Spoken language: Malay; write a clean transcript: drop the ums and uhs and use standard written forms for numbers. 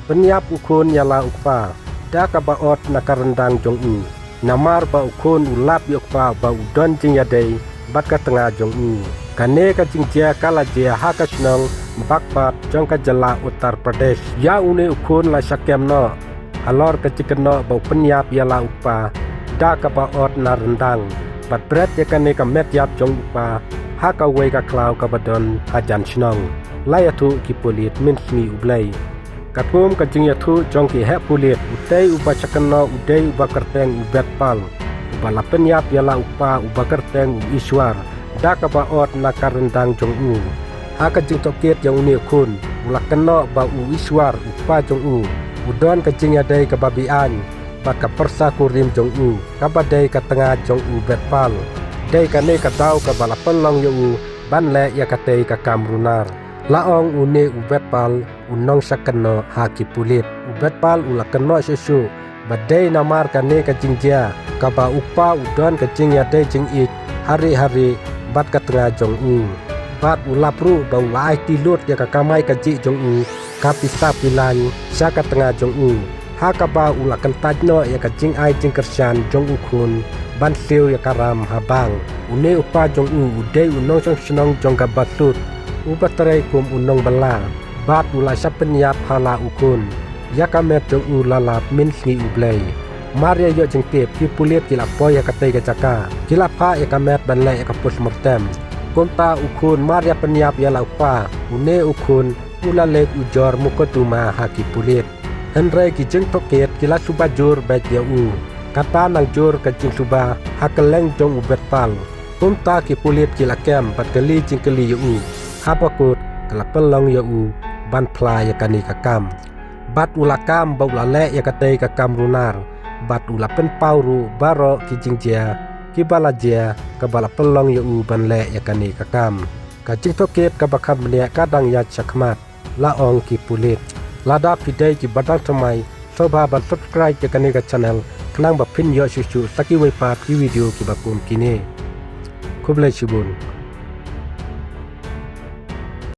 Penyap ukun yala ukpa da ka baot nakarendang jong u namar ba ukun ulap yokpa ba udon jing yadai bat ka tengah jong u kane ka jing jia kala jia haka snong bakpat jong ka jala Uttar Pradesh ya une ukun la syakem no alor ka cikeno ba penyap yala ukpa da ka baot narendang bat bret ya kane ka met yap jong ukpa haka wei ka klau ka badon hajan snong layatu ki polit min sni ublai Kapum kajing yatu jongki hek pulit utai uba cakena udai uba kerteng ubet pal uba lapen yap yala upa uba kerteng iswar da kabaot nakar rendang jong u ha kajing toket yang uni kun ulak kena ba u iswar upa jong u udon kajing yadai kebabian ba kapersa kurim jong u kabadai ka tengah jong u bet pal dai kane katau ka balapen long yo u ban le ya katei ka kamrunar laong une ubet pal unong sakeno haki pulit ubet pal ulakeno susu badai namar kane kajing jia kaba upa udon kajing yadai jing it hari-hari bat ka tengah jong u bat ulapru ba ulai tilut ya kakamai kaji jong u kapisa pilan sya ka tengah jong u ha kaba ulakan tajno ya kajing ai jing kersan jong u kun ban siu ya karam habang une upa jong u udai unong senong jong ka batut ubatrai kum unong bala bat ulai sapenyap hala ukun ya kamet jong u lalap min sni ublai maria yo jeng tip pi pulit kila po ya katei ka caka kila pa ya kamet ban lai ka pus mortem konta ukun maria penyap ya la upa une ukun ulalek ujor mukotuma haki pulit henry ki jeng toket kila subajur baik ya u kata nang jur ka jeng suba hakeleng jong ubet pal konta ki pulit kila kem pat kali jeng kali ya u hapakut kelapelong ya u ban pla ya kani kakam bat ulakam ba ulale ya katei kakam runar bat ulapen pauru baro kijing jia kibala jia kabala pelong ya u ban le ya kani kakam kajing toket kabakam ne kadang ya chakmat laong ki pulit lada pidai ki badang tamai soba ban subscribe ya kani ka channel kenang ba pin yo susu saki wei pa ki video ki bakum kini kublai shibun